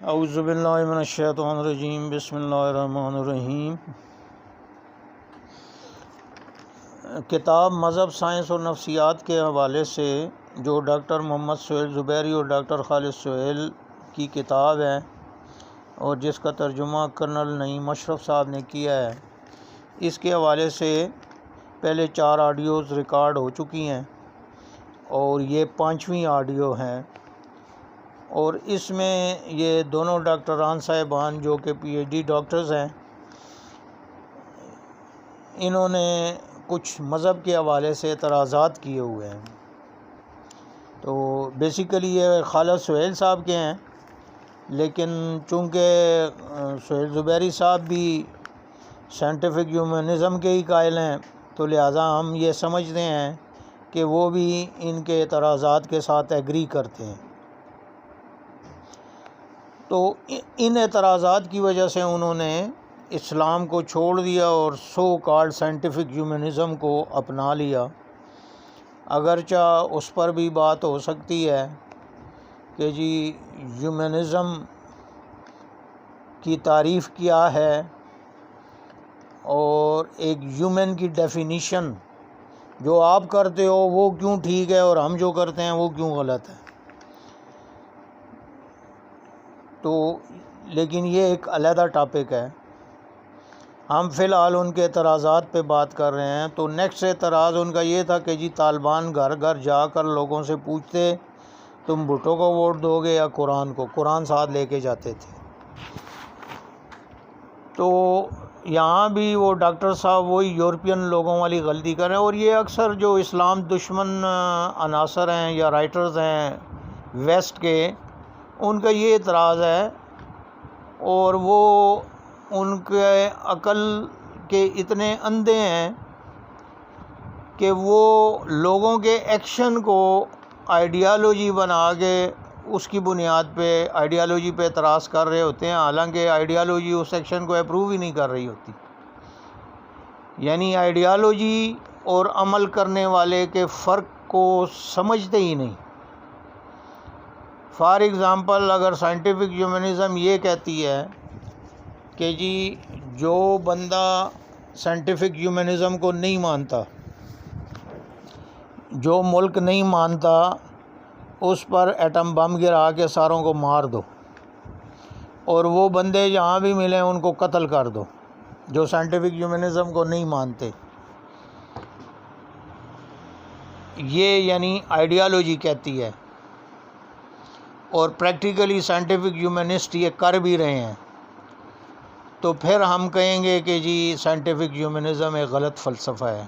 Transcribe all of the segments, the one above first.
اعوذ باللہ من الشیطان الرجیم، بسم اللہ الرحمن الرحیم۔ کتاب مذہب، سائنس اور نفسیات کے حوالے سے جو ڈاکٹر محمد سہیل زبیری اور ڈاکٹر خالد سہیل کی کتاب ہے اور جس کا ترجمہ کرنل نعیم اشرف صاحب نے کیا ہے، اس کے حوالے سے پہلے 4 آڈیوز ریکارڈ ہو چکی ہیں اور یہ 5ویں آڈیو ہے، اور اس میں یہ دونوں ڈاکٹران صاحبان جو کہ پی ایچ ڈی ڈاکٹرز ہیں، انہوں نے کچھ مذہب کے حوالے سے اعتراضات کیے ہوئے ہیں۔ تو بیسیکلی یہ خالد سہیل صاحب کے ہیں، لیکن چونکہ سہیل زبیری صاحب بھی سائنٹیفک ہیومنزم کے ہی قائل ہیں، تو لہٰذا ہم یہ سمجھتے ہیں کہ وہ بھی ان کے اعتراضات کے ساتھ ایگری کرتے ہیں۔ تو ان اعتراضات کی وجہ سے انہوں نے اسلام کو چھوڑ دیا اور سو کالڈ سائنٹیفک ہیومنزم کو اپنا لیا، اگرچہ اس پر بھی بات ہو سکتی ہے کہ جی ہیومنزم کی تعریف کیا ہے اور ایک ہیومن کی ڈیفینیشن جو آپ کرتے ہو وہ کیوں ٹھیک ہے اور ہم جو کرتے ہیں وہ کیوں غلط ہے۔ تو لیکن یہ ایک علیحدہ ٹاپک ہے، ہم فی الحال ان کے اعتراضات پہ بات کر رہے ہیں۔ تو نیکسٹ اعتراض ان کا یہ تھا کہ جی طالبان گھر گھر جا کر لوگوں سے پوچھتے تم بھٹو کو ووٹ دو گے یا قرآن کو، قرآن ساتھ لے کے جاتے تھے۔ تو یہاں بھی وہ ڈاکٹر صاحب وہی یورپین لوگوں والی غلطی کر رہے ہیں، اور یہ اکثر جو اسلام دشمن عناصر ہیں یا رائٹرز ہیں ویسٹ کے، ان کا یہ اعتراض ہے، اور وہ ان کے عقل کے اتنے اندھے ہیں کہ وہ لوگوں کے ایکشن کو آئیڈیالوجی بنا کے اس کی بنیاد پہ آئیڈیالوجی پہ اعتراض کر رہے ہوتے ہیں، حالانکہ آئیڈیالوجی اس ایکشن کو اپروو ہی نہیں کر رہی ہوتی۔ یعنی آئیڈیالوجی اور عمل کرنے والے کے فرق کو سمجھتے ہی نہیں۔ فار ایگزامپل، اگر سائنٹیفک ہیومنزم یہ کہتی ہے کہ جی جو بندہ سائنٹیفک ہیومنزم کو نہیں مانتا، جو ملک نہیں مانتا، اس پر ایٹم بم گرا کے ساروں کو مار دو، اور وہ بندے جہاں بھی ملیں ان کو قتل کر دو جو سائنٹیفک ہیومنزم کو نہیں مانتے، یہ یعنی آئیڈیالوجی کہتی ہے، اور پریکٹیکلی سائنٹیفک ہیومنسٹ یہ کر بھی رہے ہیں، تو پھر ہم کہیں گے کہ جی سائنٹیفک ہیومنزم ایک غلط فلسفہ ہے۔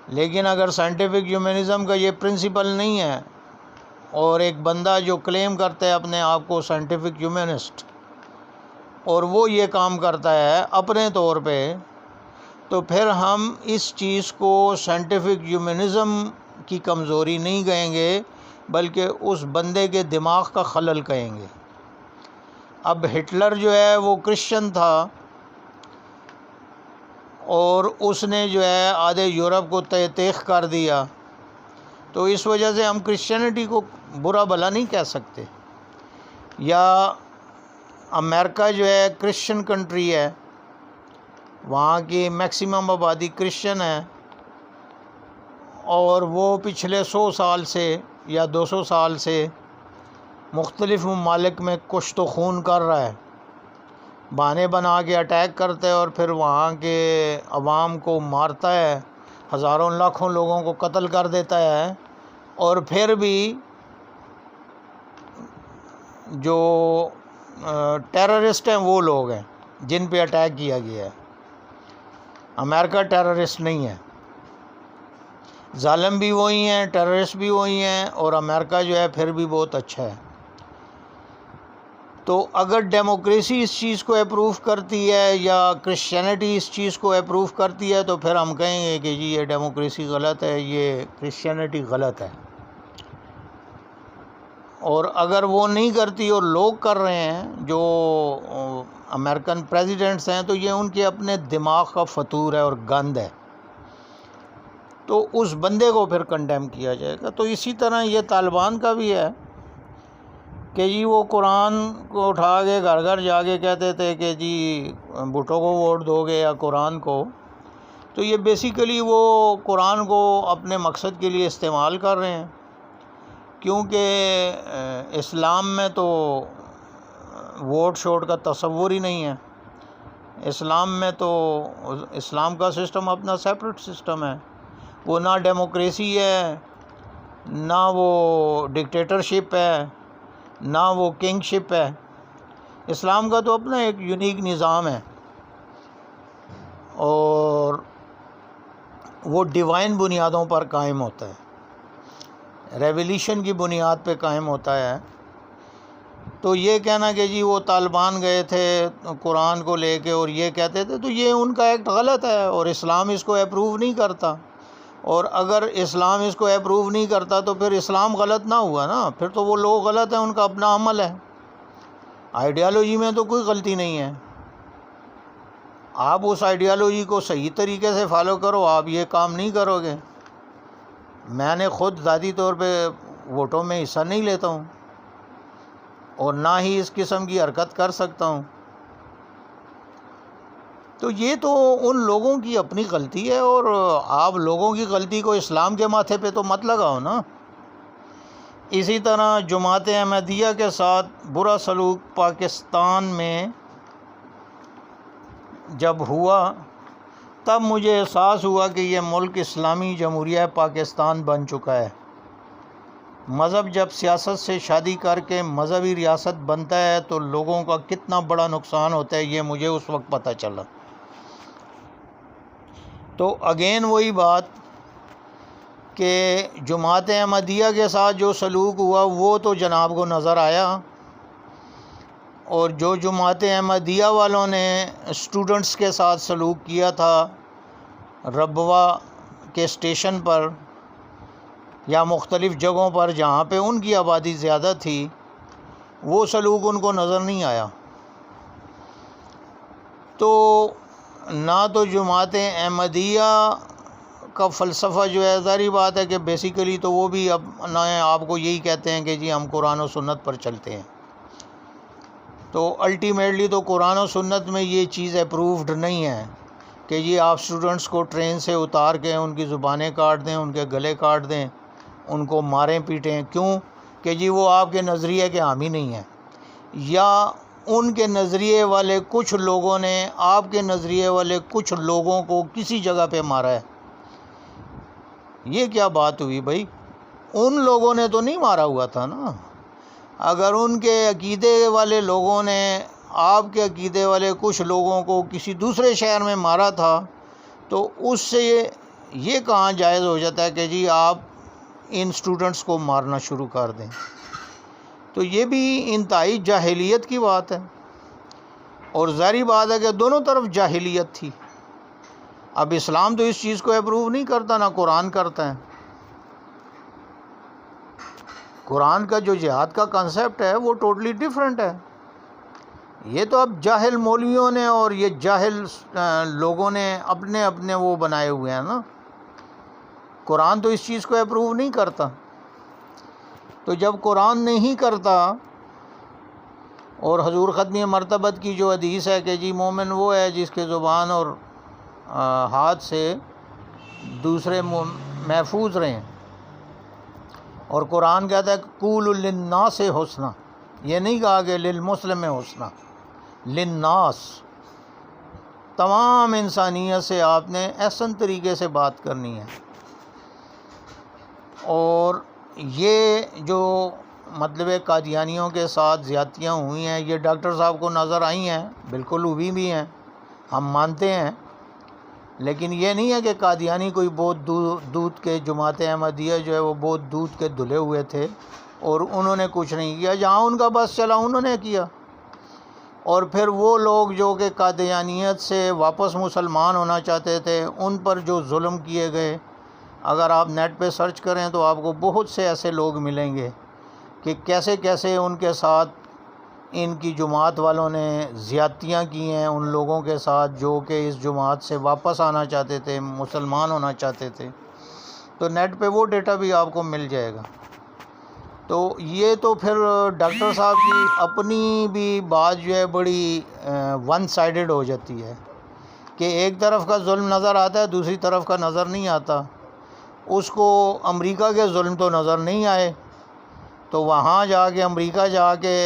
لیکن اگر سائنٹیفک ہیومنزم کا یہ پرنسپل نہیں ہے، اور ایک بندہ جو کلیم کرتا ہے اپنے آپ کو سائنٹیفک ہیومنسٹ، اور وہ یہ کام کرتا ہے اپنے طور پہ، تو پھر ہم اس چیز کو سائنٹیفک ہیومنزم کی کمزوری نہیں کہیں گے، بلکہ اس بندے کے دماغ کا خلل کہیں گے۔ اب ہٹلر جو ہے وہ کرسچن تھا، اور اس نے جو ہے آدھے یورپ کو تیخ کر دیا، تو اس وجہ سے ہم کرسچینٹی کو برا بھلا نہیں کہہ سکتے۔ یا امریکہ جو ہے کرسچن کنٹری ہے، وہاں کی میکسیمم آبادی کرسچن ہے، اور وہ پچھلے 100 سال سے یا 200 سال سے مختلف ممالک میں کشت و خون کر رہا ہے، بہانے بنا کے اٹیک کرتا ہے اور پھر وہاں کے عوام کو مارتا ہے، ہزاروں لاکھوں لوگوں کو قتل کر دیتا ہے، اور پھر بھی جو ٹیررسٹ ہیں وہ لوگ ہیں جن پہ اٹیک کیا گیا ہے۔ امریکہ ٹیررسٹ نہیں ہے، ظالم بھی وہی ہیں، ٹیررسٹ بھی وہی ہیں، اور امریکہ جو ہے پھر بھی بہت اچھا ہے۔ تو اگر ڈیموکریسی اس چیز کو اپروو کرتی ہے یا کرسچینٹی اس چیز کو اپروو کرتی ہے، تو پھر ہم کہیں گے کہ جی یہ ڈیموکریسی غلط ہے، یہ کرسچینٹی غلط ہے۔ اور اگر وہ نہیں کرتی اور لوگ کر رہے ہیں جو امریکن پریزیڈنٹس ہیں، تو یہ ان کے اپنے دماغ کا فطور ہے اور گند ہے، تو اس بندے کو پھر کنڈیم کیا جائے گا۔ تو اسی طرح یہ طالبان کا بھی ہے کہ جی وہ قرآن کو اٹھا کے گھر گھر جا کے کہتے تھے کہ جی بھٹو کو ووٹ دو گے یا قرآن کو. تو یہ بیسیکلی وہ قرآن کو اپنے مقصد کے لیے استعمال کر رہے ہیں، کیونکہ اسلام میں تو ووٹ شوٹ کا تصور ہی نہیں ہے. اسلام میں تو اسلام کا سسٹم اپنا سیپریٹ سسٹم ہے. وہ نہ ڈیموکریسی ہے، نہ وہ ڈکٹیٹرشپ ہے، نہ وہ کنگ شپ ہے. اسلام کا تو اپنا ایک یونیک نظام ہے، اور وہ ڈیوائن بنیادوں پر قائم ہوتا ہے، ریولیوشن کی بنیاد پہ قائم ہوتا ہے. تو یہ کہنا کہ جی وہ طالبان گئے تھے قرآن کو لے کے اور یہ کہتے تھے، تو یہ ان کا ایکٹ غلط ہے، اور اسلام اس کو اپروو نہیں کرتا. اور اگر اسلام اس کو اپروو نہیں کرتا تو پھر اسلام غلط نہ ہوا نا، پھر تو وہ لوگ غلط ہیں، ان کا اپنا عمل ہے. آئیڈیالوجی میں تو کوئی غلطی نہیں ہے، آپ اس آئیڈیالوجی کو صحیح طریقے سے فالو کرو، آپ یہ کام نہیں کرو گے. میں نے خود ذاتی طور پہ ووٹوں میں حصہ نہیں لیتا ہوں، اور نہ ہی اس قسم کی حرکت کر سکتا ہوں. تو یہ تو ان لوگوں کی اپنی غلطی ہے، اور آپ لوگوں کی غلطی کو اسلام کے ماتھے پہ تو مت لگاؤ نا. اسی طرح جماعت احمدیہ کے ساتھ برا سلوک پاکستان میں جب ہوا، تب مجھے احساس ہوا کہ یہ ملک اسلامی جمہوریہ پاکستان بن چکا ہے. مذہب جب سیاست سے شادی کر کے مذہبی ریاست بنتا ہے تو لوگوں کا کتنا بڑا نقصان ہوتا ہے، یہ مجھے اس وقت پتہ چلا. تو اگین وہی بات کہ جماعت احمدیہ کے ساتھ جو سلوک ہوا وہ تو جناب کو نظر آیا، اور جو جماعت احمدیہ والوں نے اسٹوڈنٹس کے ساتھ سلوک کیا تھا ربوہ کے اسٹیشن پر یا مختلف جگہوں پر جہاں پہ ان کی آبادی زیادہ تھی، وہ سلوک ان کو نظر نہیں آیا. تو نہ تو جماعت احمدیہ کا فلسفہ جو ہے، ظاہری بات ہے کہ بیسیکلی تو وہ بھی اپنا آپ کو یہی کہتے ہیں کہ جی ہم قرآن و سنت پر چلتے ہیں. تو الٹیمیٹلی تو قرآن و سنت میں یہ چیز اپرووڈ نہیں ہے کہ جی آپ اسٹوڈنٹس کو ٹرین سے اتار کے ان کی زبانیں کاٹ دیں، ان کے گلے کاٹ دیں، ان کو ماریں پیٹیں. کیوں؟ کہ جی وہ آپ کے نظریے کے حامی نہیں ہیں، یا ان کے نظریے والے کچھ لوگوں نے آپ کے نظریے والے کچھ لوگوں کو کسی جگہ پہ مارا ہے. یہ کیا بات ہوئی بھائی؟ ان لوگوں نے تو نہیں مارا ہوا تھا نا. اگر ان کے عقیدے والے لوگوں نے آپ کے عقیدے والے کچھ لوگوں کو کسی دوسرے شہر میں مارا تھا تو اس سے یہ کہاں جائز ہو جاتا ہے کہ جی آپ ان اسٹوڈنٹس کو مارنا شروع کر دیں. تو یہ بھی انتہائی جاہلیت کی بات ہے، اور ظاہری بات ہے کہ دونوں طرف جاہلیت تھی. اب اسلام تو اس چیز کو اپروو نہیں کرتا، نہ قرآن کرتا ہے. قرآن کا جو جہاد کا کنسیپٹ ہے وہ ٹوٹلی ڈیفرنٹ ہے. یہ تو اب جاہل مولویوں نے اور یہ جاہل لوگوں نے اپنے اپنے وہ بنائے ہوئے ہیں نا. قرآن تو اس چیز کو اپروو نہیں کرتا. تو جب قرآن نہیں کرتا، اور حضور ختم مرتبت کی جو حدیث ہے کہ جی مومن وہ ہے جس کے زبان اور ہاتھ سے دوسرے محفوظ رہیں، اور قرآن کہتا ہے قولوا للناس حسنا، یہ نہیں کہا کہ للمسلم حسنا، للناس، تمام انسانیت سے آپ نے احسن طریقے سے بات کرنی ہے. اور یہ جو مطلب قادیانیوں کے ساتھ زیادتیاں ہوئی ہیں، یہ ڈاکٹر صاحب کو نظر آئی ہیں، بالکل ہوئی بھی ہیں، ہم مانتے ہیں. لیکن یہ نہیں ہے کہ قادیانی کوئی بہت دودھ کے، جماعت احمدیہ جو ہے وہ بہت دودھ کے دھلے ہوئے تھے اور انہوں نے کچھ نہیں کیا. جہاں ان کا بس چلا انہوں نے کیا. اور پھر وہ لوگ جو کہ قادیانیت سے واپس مسلمان ہونا چاہتے تھے، ان پر جو ظلم کیے گئے، اگر آپ نیٹ پہ سرچ کریں تو آپ کو بہت سے ایسے لوگ ملیں گے کہ کیسے کیسے ان کے ساتھ ان کی جماعت والوں نے زیادتیاں کی ہیں ان لوگوں کے ساتھ جو کہ اس جماعت سے واپس آنا چاہتے تھے، مسلمان ہونا چاہتے تھے. تو نیٹ پہ وہ ڈیٹا بھی آپ کو مل جائے گا. تو یہ تو پھر ڈاکٹر صاحب کی اپنی بھی بات جو ہے بڑی ون سائیڈڈ ہو جاتی ہے کہ ایک طرف کا ظلم نظر آتا ہے، دوسری طرف کا نظر نہیں آتا۔ اس کو امریکہ کے ظلم تو نظر نہیں آئے، تو وہاں جا کے امریکہ جا کے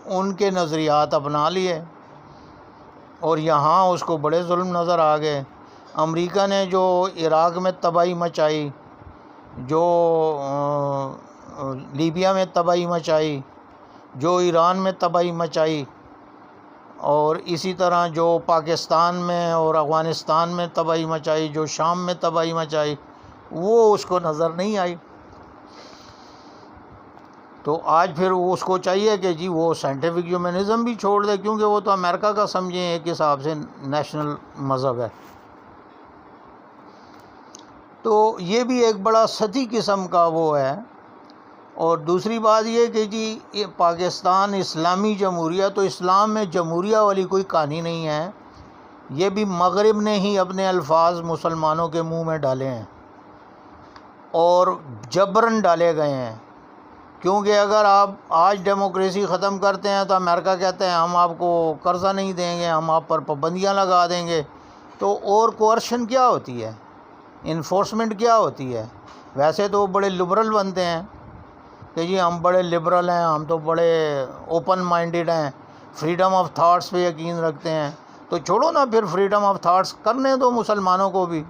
ان کے نظریات اپنا لیے، اور یہاں اس کو بڑے ظلم نظر آ گئے۔ امریکہ نے جو عراق میں تباہی مچائی، جو لیبیا میں تباہی مچائی، جو ایران میں تباہی مچائی، اور اسی طرح جو پاکستان میں اور افغانستان میں تباہی مچائی، جو شام میں تباہی مچائی، وہ اس کو نظر نہیں آئی۔ تو آج پھر اس کو چاہیے کہ جی وہ سائنٹیفک ہیومنزم بھی چھوڑ دے، کیونکہ وہ تو امریکہ کا سمجھیں ایک حساب سے نیشنل مذہب ہے۔ تو یہ بھی ایک بڑا سطحی قسم کا وہ ہے۔ اور دوسری بات یہ کہ جی یہ پاکستان اسلامی جمہوریہ، تو اسلام میں جمہوریہ والی کوئی کہانی نہیں ہے، یہ بھی مغرب نے ہی اپنے الفاظ مسلمانوں کے منہ میں ڈالے ہیں اور جبراً ڈالے گئے ہیں۔ کیونکہ اگر آپ آج ڈیموکریسی ختم کرتے ہیں تو امریکہ کہتے ہیں ہم آپ کو قرضہ نہیں دیں گے، ہم آپ پر پابندیاں لگا دیں گے، تو اور کوارشن کیا ہوتی ہے، انفورسمنٹ کیا ہوتی ہے؟ ویسے تو وہ بڑے لبرل بنتے ہیں کہ جی ہم بڑے لبرل ہیں، ہم تو بڑے اوپن مائنڈڈ ہیں، فریڈم آف تھاٹس پہ یقین رکھتے ہیں۔ تو چھوڑو نا پھر فریڈم آف تھاٹس کرنے دو مسلمانوں کو بھی،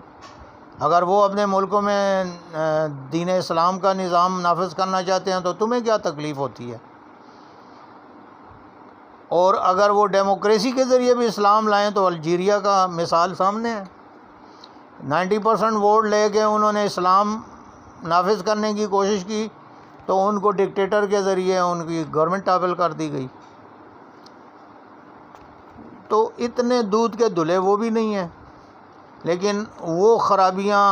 اگر وہ اپنے ملکوں میں دین اسلام کا نظام نافذ کرنا چاہتے ہیں تو تمہیں کیا تکلیف ہوتی ہے؟ اور اگر وہ ڈیموکریسی کے ذریعے بھی اسلام لائیں تو الجیریا کا مثال سامنے ہے، 90% ووٹ لے کے انہوں نے اسلام نافذ کرنے کی کوشش کی تو ان کو ڈکٹیٹر کے ذریعے ان کی گورنمنٹ ٹاپل کر دی گئی۔ تو اتنے دودھ کے دھلے وہ بھی نہیں ہیں، لیکن وہ خرابیاں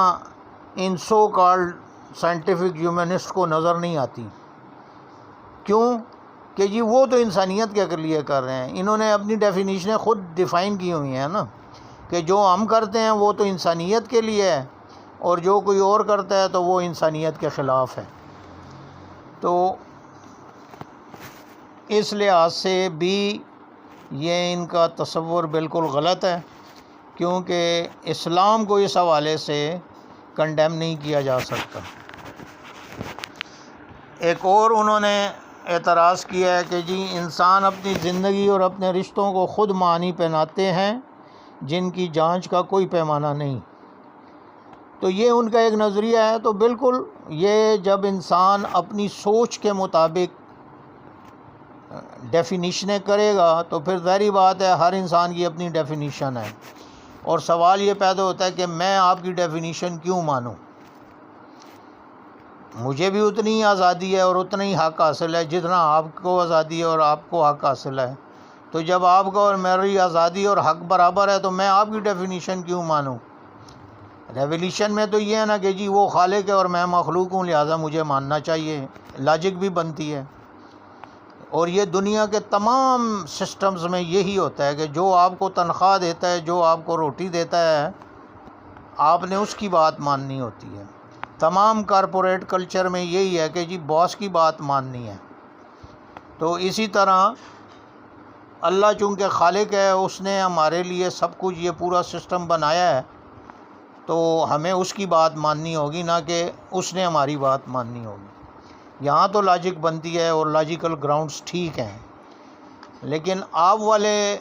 ان سو کالڈ سائنٹیفک ہیومنسٹ کو نظر نہیں آتی۔ کیوں کہ جی وہ تو انسانیت کے لیے کر رہے ہیں، انہوں نے اپنی ڈیفینیشنیں خود ڈیفائن کی ہوئی ہیں نا، کہ جو ہم کرتے ہیں وہ تو انسانیت کے لیے ہے، اور جو کوئی اور کرتا ہے تو وہ انسانیت کے خلاف ہے۔ تو اس لحاظ سے بھی یہ ان کا تصور بالکل غلط ہے، کیونکہ اسلام کو اس حوالے سے کنڈیم نہیں کیا جا سکتا۔ ایک اور انہوں نے اعتراض کیا ہے کہ جی انسان اپنی زندگی اور اپنے رشتوں کو خود معنی پہناتے ہیں جن کی جانچ کا کوئی پیمانہ نہیں۔ تو یہ ان کا ایک نظریہ ہے۔ تو بالکل یہ جب انسان اپنی سوچ کے مطابق ڈیفینیشنیں کرے گا تو پھر ظاہری بات ہے ہر انسان کی اپنی ڈیفینیشن ہے، اور سوال یہ پیدا ہوتا ہے کہ میں آپ کی ڈیفینیشن کیوں مانوں؟ مجھے بھی اتنی ہی آزادی ہے اور اتنا ہی حق حاصل ہے جتنا آپ کو آزادی ہے اور آپ کو حق حاصل ہے۔ تو جب آپ کا اور میری آزادی اور حق برابر ہے تو میں آپ کی ڈیفینیشن کیوں مانوں؟ ریولیوشن میں تو یہ ہے نا کہ جی وہ خالق ہے اور میں مخلوق ہوں، لہٰذا مجھے ماننا چاہیے، لاجک بھی بنتی ہے۔ اور یہ دنیا کے تمام سسٹمز میں یہی ہوتا ہے کہ جو آپ کو تنخواہ دیتا ہے، جو آپ کو روٹی دیتا ہے، آپ نے اس کی بات ماننی ہوتی ہے۔ تمام کارپوریٹ کلچر میں یہی ہے کہ جی باس کی بات ماننی ہے۔ تو اسی طرح اللہ چونکہ خالق ہے، اس نے ہمارے لیے سب کچھ یہ پورا سسٹم بنایا ہے، تو ہمیں اس کی بات ماننی ہوگی، نہ کہ اس نے ہماری بات ماننی ہوگی۔ یہاں تو لاجک بنتی ہے اور لاجیکل گراؤنڈز ٹھیک ہیں، لیکن آپ والے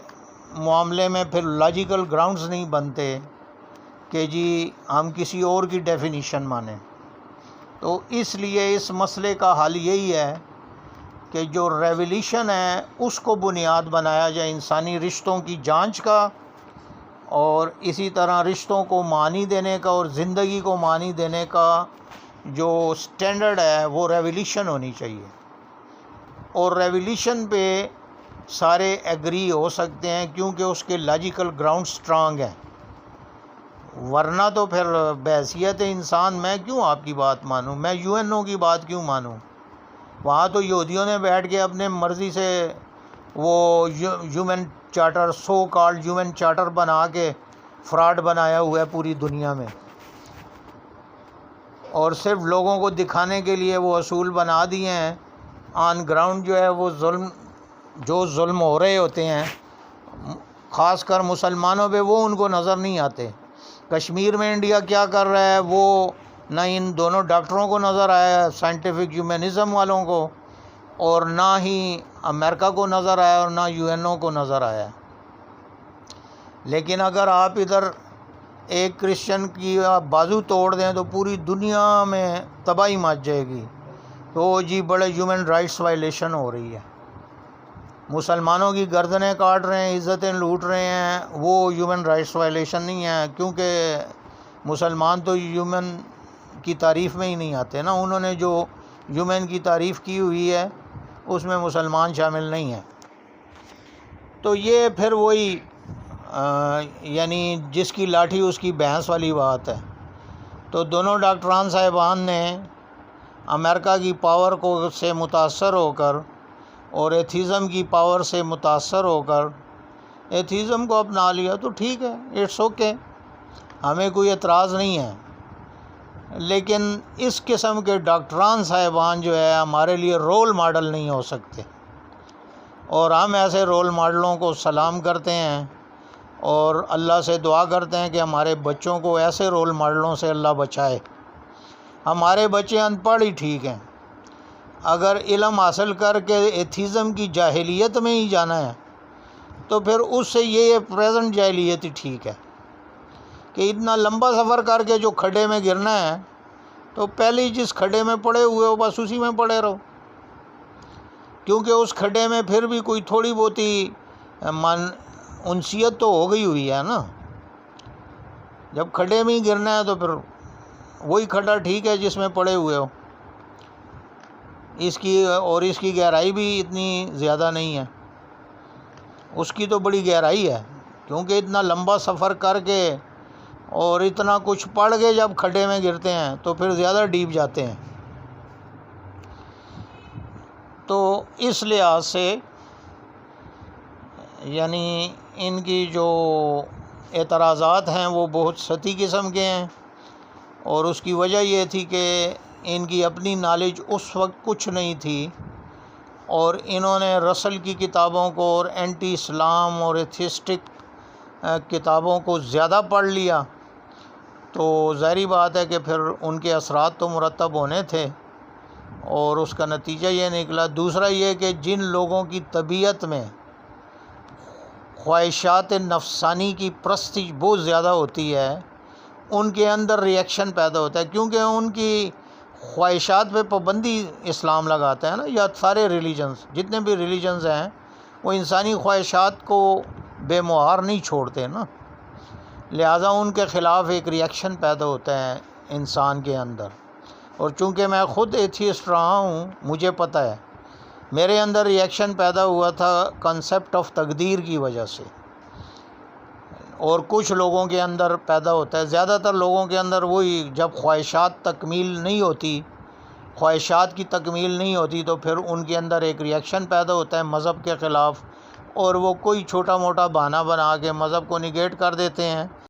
معاملے میں پھر لاجیکل گراؤنڈز نہیں بنتے کہ جی ہم کسی اور کی ڈیفینیشن مانیں۔ تو اس لیے اس مسئلے کا حل یہی ہے کہ جو ریولیوشن ہے اس کو بنیاد بنایا جائے انسانی رشتوں کی جانچ کا، اور اسی طرح رشتوں کو معنی دینے کا اور زندگی کو معنی دینے کا جو سٹینڈرڈ ہے وہ ریولیوشن ہونی چاہیے۔ اور ریولیوشن پہ سارے ایگری ہو سکتے ہیں کیونکہ اس کے لاجیکل گراؤنڈ سٹرانگ ہیں، ورنہ تو پھر بحیثیت انسان میں کیوں آپ کی بات مانوں، میں یو این او کی بات کیوں مانوں؟ وہاں تو یہودیوں نے بیٹھ کے اپنے مرضی سے وہ human charter, so called human charter بنا کے فراڈ بنایا ہوا ہے پوری دنیا میں، اور صرف لوگوں کو دکھانے کے لیے وہ اصول بنا دیے ہیں. آن گراؤنڈ جو ہے وہ ظلم ہو رہے ہوتے ہیں خاص کر مسلمانوں پہ، وہ ان کو نظر نہیں آتے. کشمیر میں انڈیا کیا کر رہا ہے وہ نہ ان دونوں ڈاکٹروں کو نظر آیا، سائنٹیفک ہیومنزم والوں کو، اور نہ ہی امریکہ کو نظر آیا اور نہ یو این او کو نظر آیا. لیکن اگر آپ ادھر ایک کرسچن کی آپ بازو توڑ دیں تو پوری دنیا میں تباہی مچ جائے گی. تو جی بڑے ہیومن رائٹس وائلیشن ہو رہی ہے، مسلمانوں کی گردنیں کاٹ رہے ہیں، عزتیں لوٹ رہے ہیں، وہ ہیومن رائٹس وائلیشن نہیں ہے. کیونکہ مسلمان تو ہیومن کی تعریف میں ہی نہیں آتے نا، انہوں نے جو ہیومن کی تعریف کی ہوئی ہے اس میں مسلمان شامل نہیں ہیں. تو یہ پھر وہی یعنی جس کی لاٹھی اس کی بھینس والی بات ہے. تو دونوں ڈاکٹران صاحبان نے امریکہ کی پاور سے متاثر ہو کر اور ایتھیزم کی پاور سے متاثر ہو کر ایتھیزم کو اپنا لیا. تو ٹھیک ہے، اٹس اوکے، ہمیں کوئی اعتراض نہیں ہے. لیکن اس قسم کے ڈاکٹران صاحبان جو ہے ہمارے لیے رول ماڈل نہیں ہو سکتے، اور ہم ایسے رول ماڈلوں کو سلام کرتے ہیں اور اللہ سے دعا کرتے ہیں کہ ہمارے بچوں کو ایسے رول ماڈلوں سے اللہ بچائے. ہمارے بچے ان پڑھ ہی ٹھیک ہیں، اگر علم حاصل کر کے ایتھیزم کی جاہلیت میں ہی جانا ہے تو پھر اس سے یہ پریزنٹ جاہلیت ہی ٹھیک ہے کہ اتنا لمبا سفر کر کے جو کھڈے میں گرنا ہے تو پہلے ہی جس کھڈے میں پڑے ہوئے ہو بس اسی میں پڑے رہو. کیونکہ اس کھڈے میں پھر بھی کوئی تھوڑی بہت ہی انسیت تو ہو گئی ہوئی ہے نا. جب کھڈے میں ہی گرنا ہے تو پھر وہی کھڈا ٹھیک ہے جس میں پڑے ہوئے ہو. اس کی گہرائی بھی اتنی زیادہ نہیں ہے، اس کی تو بڑی گہرائی ہے. کیونکہ اتنا لمبا سفر کر کے اور اتنا کچھ پڑھ کے جب کھڈے میں گرتے ہیں تو پھر زیادہ ڈیپ جاتے ہیں. تو اس لحاظ سے یعنی ان کی جو اعتراضات ہیں وہ بہت سطحی قسم کے ہیں، اور اس کی وجہ یہ تھی کہ ان کی اپنی نالج اس وقت کچھ نہیں تھی، اور انہوں نے رسل کی کتابوں کو اور اینٹی اسلام اور ایتھیسٹک کتابوں کو زیادہ پڑھ لیا. تو ظاہری بات ہے کہ پھر ان کے اثرات تو مرتب ہونے تھے، اور اس کا نتیجہ یہ نکلا. دوسرا یہ کہ جن لوگوں کی طبیعت میں خواہشات نفسانی کی پرستش بہت زیادہ ہوتی ہے ان کے اندر ریئیکشن پیدا ہوتا ہے، کیونکہ ان کی خواہشات پہ پابندی اسلام لگاتا ہے نا، یا سارے ریلیجنز جتنے بھی ریلیجنز ہیں وہ انسانی خواہشات کو بے مہار نہیں چھوڑتے نا، لہٰذا ان کے خلاف ایک ریئیکشن پیدا ہوتا ہے انسان کے اندر. اور چونکہ میں خود ایتھیسٹ رہا ہوں مجھے پتہ ہے میرے اندر ریئیکشن پیدا ہوا تھا کنسیپٹ آف تقدیر کی وجہ سے، اور کچھ لوگوں کے اندر پیدا ہوتا ہے، زیادہ تر لوگوں کے اندر وہی جب خواہشات کی تکمیل نہیں ہوتی تو پھر ان کے اندر ایک ریئیکشن پیدا ہوتا ہے مذہب کے خلاف، اور وہ کوئی چھوٹا موٹا بہانہ بنا کے مذہب کو نگیٹ کر دیتے ہیں.